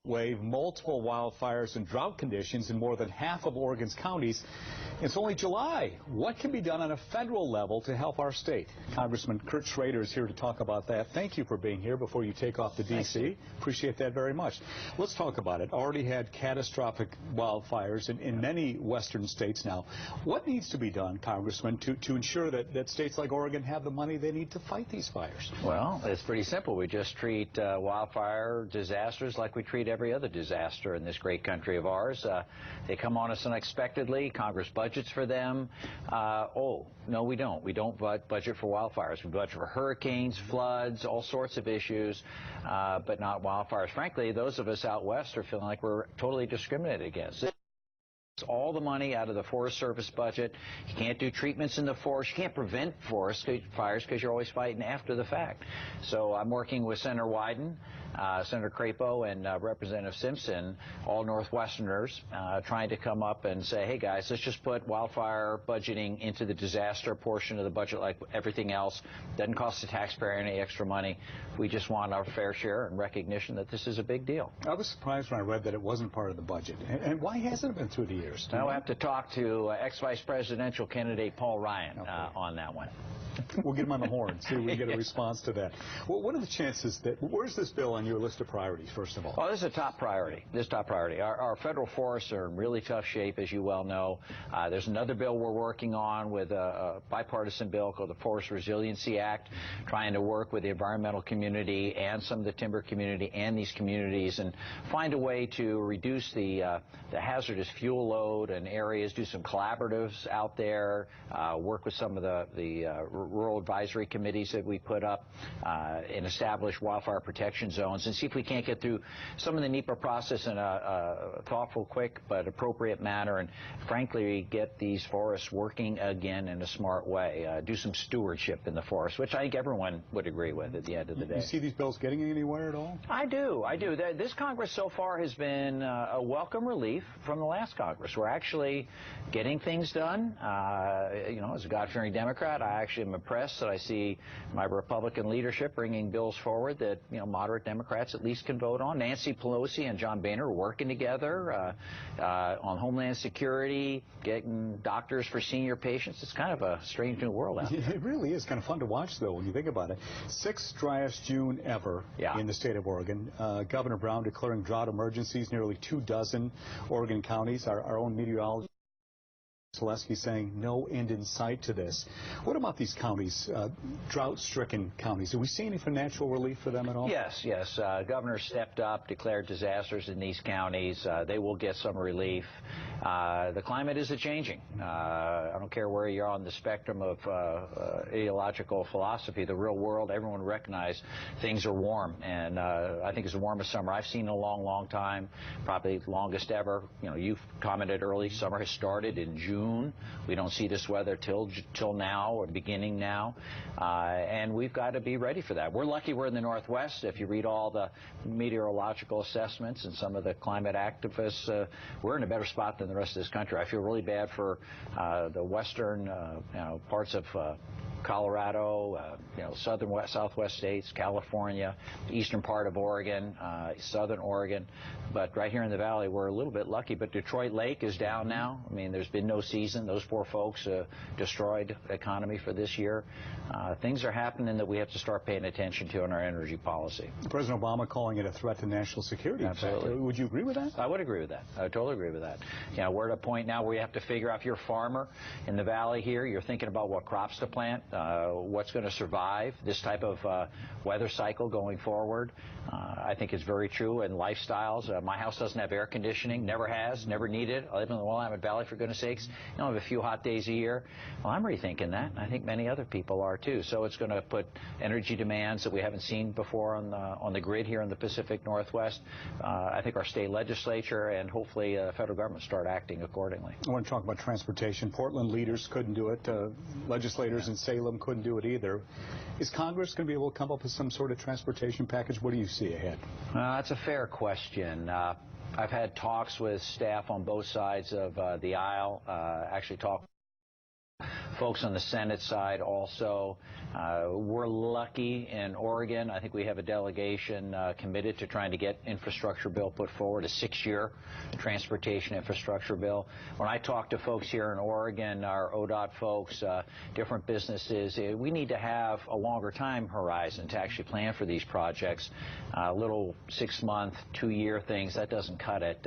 wave, multiple wildfires and drought conditions in more than half of Oregon's counties. It's only July. What can be done on a federal level to help our state? Congressman Schrader is here to talk about that. Thank you for being here before you take off to D.C. Appreciate that very much. Let's talk about it. Already had catastrophic wildfires in many western states now. What needs to be done, Congressman, to ensure that states like Oregon have the money they need to fight these fires? Well, it's pretty simple. We just treat wildfire disasters like we treat every other disaster in this great country of ours. They come on us unexpectedly. Congress budgets for them. Oh, no, we don't. We don't budget for wildfires. We budget for hurricanes, floods, all sorts of issues, but not wildfires. Frankly, those of us out west are feeling like we're totally discriminated against. All the money out of the Forest Service budget. You can't do treatments in the forest. You can't prevent forest fires because you're always fighting after the fact. So I'm working with Senator Wyden, Senator Crapo, and Representative Simpson, all Northwesterners, trying to come up and say, hey guys, let's just put wildfire budgeting into the disaster portion of the budget like everything else. Doesn't cost the taxpayer any extra money. We just want our fair share and recognition that this is a big deal. I was surprised when I read that it wasn't part of the budget. And why hasn't it been through the years? Now I have to talk to ex-vice presidential candidate Paul Ryan on that one. We'll get him on the horn, see if we can get a response to that. Well, what are the chances that, where's this bill on your list of priorities, first of all? Well, this is a top priority. This is top priority. Our federal forests are in really tough shape, as you well know. There's another bill we're working on with a bipartisan bill called the Forest Resiliency Act, trying to work with the environmental community and some of the timber community and these communities and find a way to reduce the hazardous fuel load in areas, do some collaboratives out there, work with some of the rural advisory committees that we put up and establish wildfire protection zones and see if we can't get through some of the NEPA process in a thoughtful, quick, but appropriate manner and, frankly, get these forests working again in a smart way. Do some stewardship in the forest, which I think everyone would agree with at the end of the day. You see these bills getting anywhere at all? I do. This Congress so far has been a welcome relief from the last Congress. We're actually getting things done. You know, as a God-fearing Democrat, I actually am impressed that I see my Republican leadership bringing bills forward that, you know, moderate Democrats at least can vote on. Nancy Pelosi and John Boehner are working together on Homeland Security, getting doctors for senior patients. It's kind of a strange new world out there. It really is kind of fun to watch, though, when you think about it. 6th driest June ever in the state of Oregon. Governor Brown declaring drought emergencies, nearly 24 Oregon counties. Our own meteorologist Selesky saying no end in sight to this. What about these counties, drought-stricken counties? Do we see any financial relief for them at all? Yes. Governor stepped up, declared disasters in these counties. They will get some relief. The climate is changing. I don't care where you're on the spectrum of ideological philosophy. The real world, everyone recognizes things are warm, and I think it's the warmest summer I've seen in a long, long time, probably the longest ever. You know, you've commented early, summer has started in June. We don't see this weather till now or beginning now, and we've got to be ready for that. We're lucky we're in the Northwest. If you read all the meteorological assessments and some of the climate activists, we're in a better spot than the rest of this country. I feel really bad for the western parts of Colorado, southwest states, California, the eastern part of Oregon, southern Oregon. But right here in the valley, we're a little bit lucky. But Detroit Lake is down now. I mean, there's been no season. Those poor folks destroyed the economy for this year. Things are happening that we have to start paying attention to in our energy policy. President Obama calling it a threat to national security. Absolutely. Would you agree with that? I would agree with that. I would totally agree with that. You know, we're at a point now where you have to figure out if you're a farmer in the valley here, you're thinking about what crops to plant, what's going to survive this type of weather cycle going forward. I think it's very true in lifestyles. My house doesn't have air conditioning, never has, never needed. I live in the Willamette Valley, for goodness sakes. You know, have a few hot days a year. Well, I'm rethinking that. I think many other people are too. So it's going to put energy demands that we haven't seen before on the grid here in the Pacific Northwest. I think our state legislature and hopefully the federal government start acting accordingly. I want to talk about transportation. Portland leaders couldn't do it. Legislators in Salem couldn't do it either. Is Congress going to be able to come up with some sort of transportation package? What do you see ahead? That's a fair question. I've had talks with staff on both sides of the aisle, actually talked folks on the Senate side also. We're lucky in Oregon. I think we have a delegation committed to trying to get infrastructure bill put forward, a 6-year transportation infrastructure bill. When I talk to folks here in Oregon, our ODOT folks, different businesses, we need to have a longer time horizon to actually plan for these projects. Little 6-month, 2-year things, that doesn't cut it.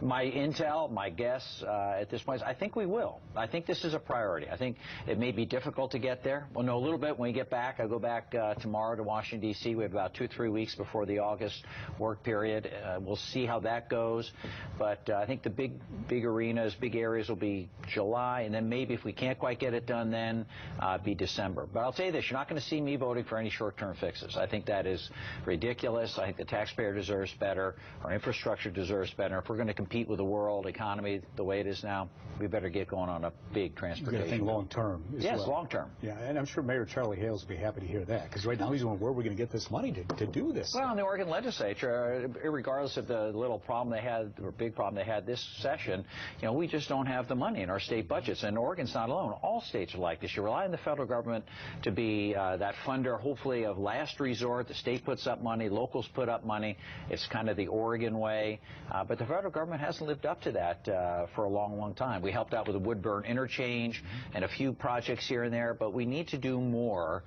My intel, my guess at this point is I think we will. I think this is a priority. I think it may be difficult to get there. We'll know a little bit when we get back. I go back tomorrow to Washington, D.C. We have about 2-3 weeks before the August work period. We'll see how that goes. But I think the big arenas, big areas will be July, and then maybe if we can't quite get it done then, be December. But I'll tell you this, you're not going to see me voting for any short-term fixes. I think that is ridiculous. I think the taxpayer deserves better. Our infrastructure deserves better. If we're going to compete with the world economy the way it is now, we better get going on a big transportation. You got to think long-term as yes, well. long-term. Yeah, and I'm sure Mayor Charlie Hales will be happy to hear that, because right now he's wondering where we're going to get this money to do this. Well, in the Oregon legislature, regardless of the little problem they had, or big problem they had this session, you know, we just don't have the money in our state budgets, and Oregon's not alone. All states are like this. You rely on the federal government to be that funder, hopefully, of last resort. The state puts up money, locals put up money. It's kind of the Oregon way, but the federal government hasn't lived up to that for a long, long time. We helped out with the Woodburn interchange and a few projects here and there, but we need to do more,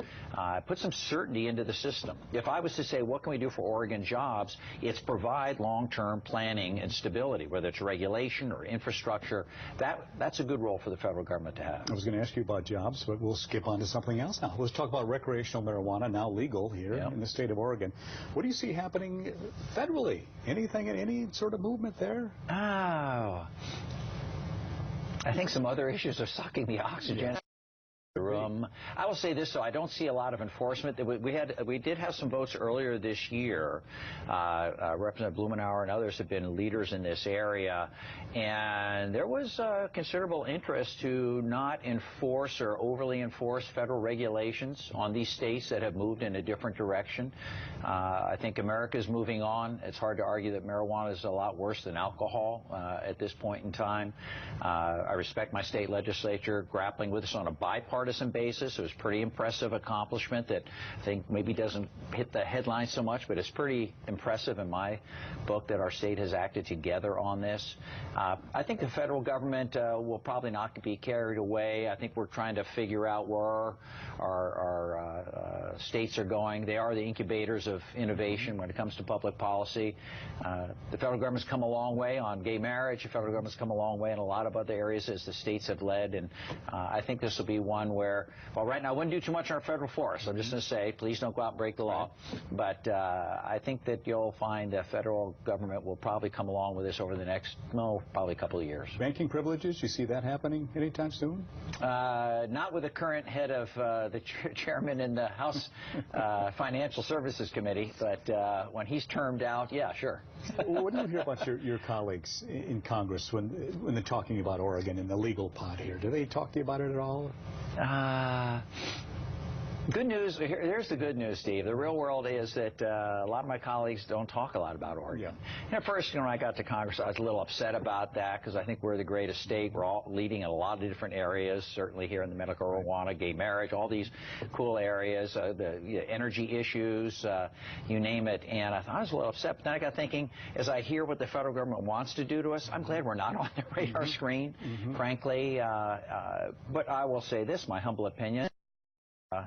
put some certainty into the system. If I was to say, what can we do for Oregon jobs, it's provide long-term planning and stability, whether it's regulation or infrastructure. That's a good role for the federal government to have. I was going to ask you about jobs, but we'll skip on to something else now. Let's talk about recreational marijuana, now legal here in the state of Oregon. What do you see happening federally? Anything, any sort of movement there? Oh, I think some other issues are sucking the oxygen. Room. I will say this, though, I don't see a lot of enforcement. We did have some votes earlier this year. Representative Blumenauer and others have been leaders in this area, and there was considerable interest to not enforce or overly enforce federal regulations on these states that have moved in a different direction. I think America's moving on. It's hard to argue that marijuana is a lot worse than alcohol at this point in time. I respect my state legislature grappling with this on a bipartisan basis. It was a pretty impressive accomplishment that I think maybe doesn't hit the headlines so much, but it's pretty impressive in my book that our state has acted together on this. I think the federal government will probably not be carried away. I think we're trying to figure out where our states are going. They are the incubators of innovation when it comes to public policy. The federal government's come a long way on gay marriage. The federal government's come a long way in a lot of other areas as the states have led, and I think this will be one where, well, right now I wouldn't do too much on our federal forest. I'm just going to say, please don't go out and break the law. But I think that you'll find the federal government will probably come along with this over the next, probably a couple of years. Banking privileges, you see that happening anytime soon? Not with the current head of the chairman in the House Financial Services Committee, but when he's termed out, yeah, sure. What do you hear about your colleagues in Congress when they're talking about Oregon and the legal pot here? Do they talk to you about it at all? Good news. Here's the good news, Steve. The real world is that a lot of my colleagues don't talk a lot about Oregon. Yeah. At first, when I got to Congress, I was a little upset about that because I think we're the greatest state. We're all leading in a lot of different areas, certainly here in the medical marijuana, gay marriage, all these cool areas, the energy issues, you name it. And I was a little upset, but then I got thinking, as I hear what the federal government wants to do to us, I'm glad we're not on the radar screen, frankly. But I will say this, my humble opinion.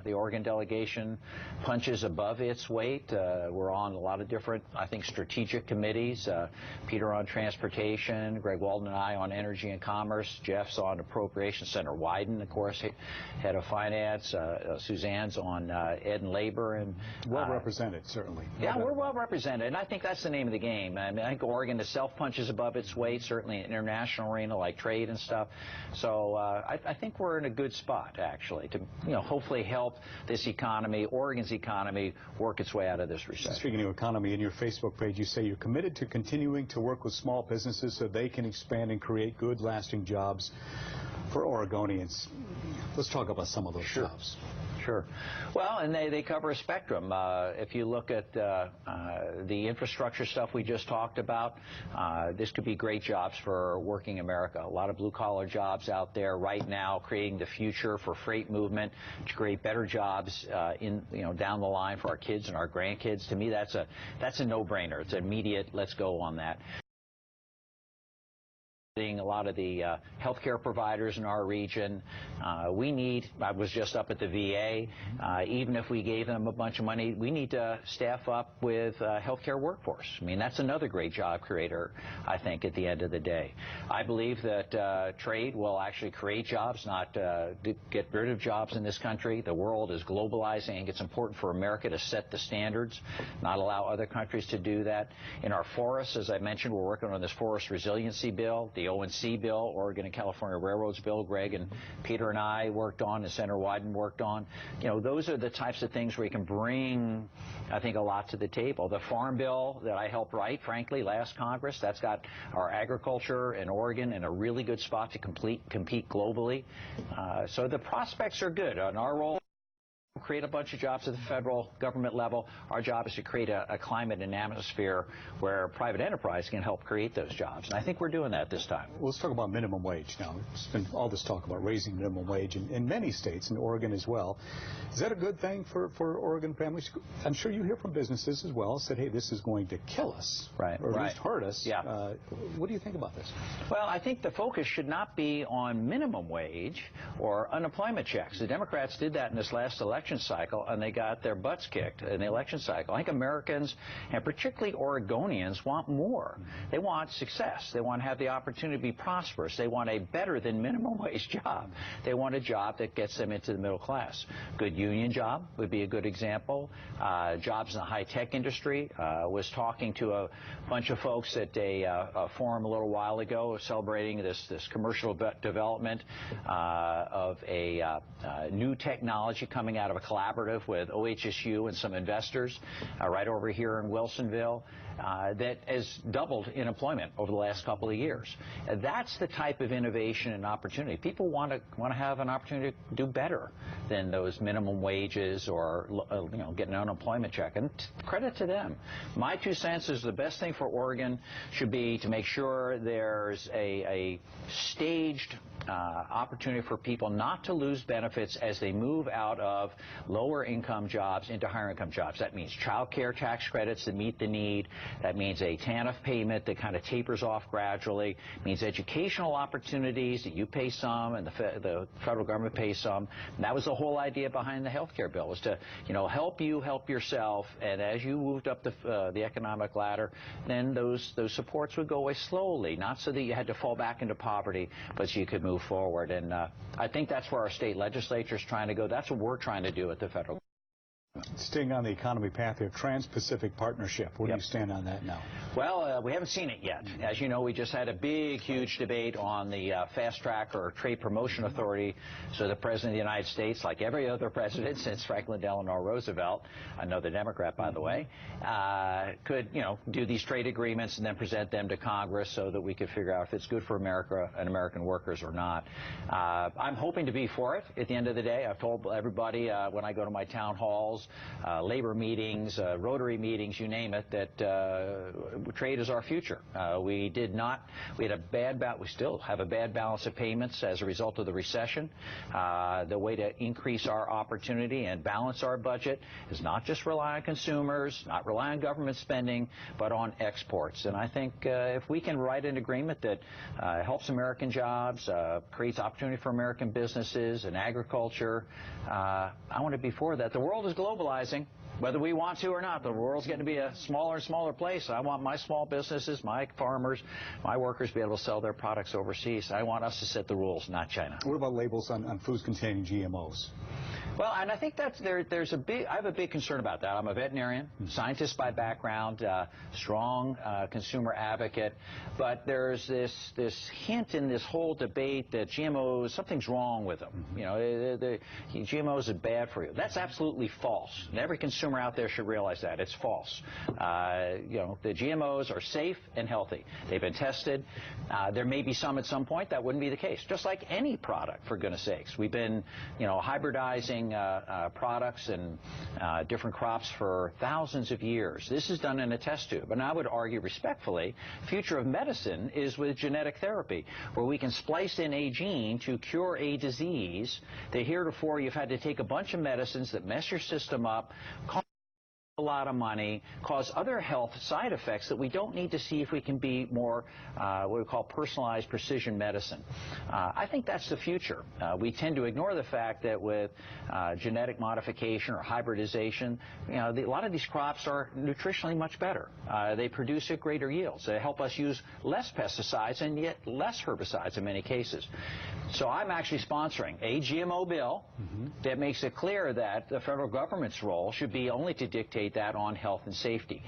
The Oregon delegation punches above its weight. We're on a lot of different, I think, strategic committees. Peter on transportation, Greg Walden and I on energy and commerce, Jeff's on appropriations, Senator Wyden, of course, head of finance, Suzanne's on ed and labor. And well represented, certainly. Yeah, we're well represented, and I think that's the name of the game. I mean, I think Oregon itself punches above its weight, certainly in international arena like trade and stuff. So I think we're in a good spot, actually, to hopefully help this economy, Oregon's economy, work its way out of this recession. Speaking of economy, in your Facebook page, you say you're committed to continuing to work with small businesses so they can expand and create good, lasting jobs for Oregonians. Let's talk about some of those jobs. Sure. Well, and they cover a spectrum. If you look at the infrastructure stuff we just talked about, this could be great jobs for working America. A lot of blue-collar jobs out there right now, creating the future for freight movement to create better jobs down the line for our kids and our grandkids. To me, that's a no-brainer. It's immediate. Let's go on that. A lot of the healthcare providers in our region. I was just up at the VA. Even if we gave them a bunch of money, we need to staff up with healthcare workforce. I mean, that's another great job creator, I think, at the end of the day. I believe that trade will actually create jobs, not get rid of jobs in this country. The world is globalizing. I think it's important for America to set the standards, not allow other countries to do that. In our forests, as I mentioned, we're working on this forest resiliency bill. The ONC bill, Oregon and California Railroads bill, Greg and Peter and I worked on, and Senator Wyden worked on. Those are the types of things where you can bring, I think, a lot to the table. The farm bill that I helped write, frankly, last Congress, that's got our agriculture in Oregon in a really good spot to compete globally. So the prospects are good. On our role, create a bunch of jobs at the federal government level. Our job is to create a climate and atmosphere where private enterprise can help create those jobs. And I think we're doing that this time. Well, let's talk about minimum wage now. There's been all this talk about raising minimum wage in many states, in Oregon as well. Is that a good thing for Oregon families? I'm sure you hear from businesses as well, said, hey, this is going to kill us, right, or at least hurt us. Yeah. What do you think about this? Well, I think the focus should not be on minimum wage or unemployment checks. The Democrats did that in this last election cycle, and they got their butts kicked in the election cycle. I think Americans, and particularly Oregonians, want more. They want success. They want to have the opportunity to be prosperous. They want a better than minimum wage job. They want a job that gets them into the middle class. Good union job would be a good example. Jobs in the high-tech industry. Was talking to a bunch of folks at a forum a little while ago celebrating this commercial development of a new technology coming out of a collaborative with OHSU and some investors right over here in Wilsonville that has doubled in employment over the last couple of years. That's the type of innovation and opportunity. People want to have an opportunity to do better than those minimum wages or get an unemployment check. And credit to them. My 2 cents is the best thing for Oregon should be to make sure there's a staged opportunity for people not to lose benefits as they move out of lower income jobs into higher income jobs. That means child care tax credits that meet the need. That means a TANF payment that kind of tapers off gradually. It means educational opportunities that you pay some and the federal government pays some. And that was the whole idea behind the health care bill, was to help you help yourself. And as you moved up the economic ladder, then those supports would go away slowly, not so that you had to fall back into poverty, but so you could move forward. And I think that's where our state legislature is trying to go. That's what we're trying to do at the federal. Staying on the economy path here, Trans-Pacific Partnership. Where do you stand on that now? Well, we haven't seen it yet. As you know, we just had a big, huge debate on the Fast Track or Trade Promotion Authority. So the President of the United States, like every other president since Franklin Delano Roosevelt, another Democrat, by the way, could, do these trade agreements and then present them to Congress so that we could figure out if it's good for America and American workers or not. I'm hoping to be for it at the end of the day. I've told everybody when I go to my town halls, labor meetings, Rotary meetings, you name it, that trade is our future. We had a bad we still have a bad balance of payments as a result of the recession. The way to increase our opportunity and balance our budget is not just rely on consumers, not rely on government spending, but on exports. And I think if we can write an agreement that helps American jobs, creates opportunity for American businesses and agriculture, I want to be for that. The world is globalizing. Whether we want to or not, the world's getting to be a smaller and smaller place. I want my small businesses, my farmers, my workers to be able to sell their products overseas. I want us to set the rules, not China. What about labels on foods containing GMOs? Well, and I think that's I have a big concern about that. I'm a veterinarian, scientist by background, strong consumer advocate, but there's this hint in this whole debate that GMOs, something's wrong with them. The GMOs are bad for you. That's absolutely false. And every consumer consumer out there should realize that. It's false. The GMOs are safe and healthy. They've been tested. There may be some at some point. That wouldn't be the case. Just like any product, for goodness sakes. We've been, hybridizing products and different crops for thousands of years. This is done in a test tube. And I would argue respectfully, future of medicine is with genetic therapy, where we can splice in a gene to cure a disease that heretofore you've had to take a bunch of medicines that mess your system up, cost a lot of money, cause other health side effects that we don't need to see if we can be more what we call personalized precision medicine. I think that's the future. We tend to ignore the fact that with genetic modification or hybridization, a lot of these crops are nutritionally much better. They produce at greater yields. They help us use less pesticides and yet less herbicides in many cases. So I'm actually sponsoring a GMO bill that makes it clear that the federal government's role should be only to dictate that on health and safety,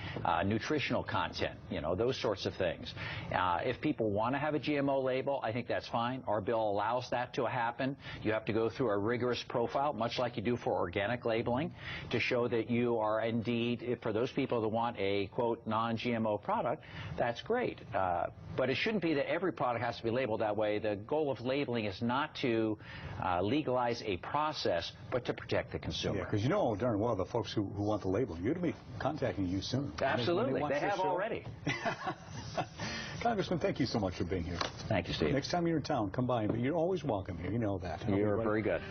nutritional content, those sorts of things. If people want to have a GMO label, I think that's fine. Our bill allows that to happen. You have to go through a rigorous profile, much like you do for organic labeling, to show that you are indeed, for those people that want a, quote, non-GMO product, that's great. But it shouldn't be that every product has to be labeled that way. The goal of labeling is not to legalize a process, but to protect the consumer. Yeah, because you know darn well the folks who want the labeling, you're going to be contacting you soon. Absolutely. They have already. Congressman, thank you so much for being here. Thank you, Steve. Next time you're in town, come by. You're always welcome here. You know that. You're very good.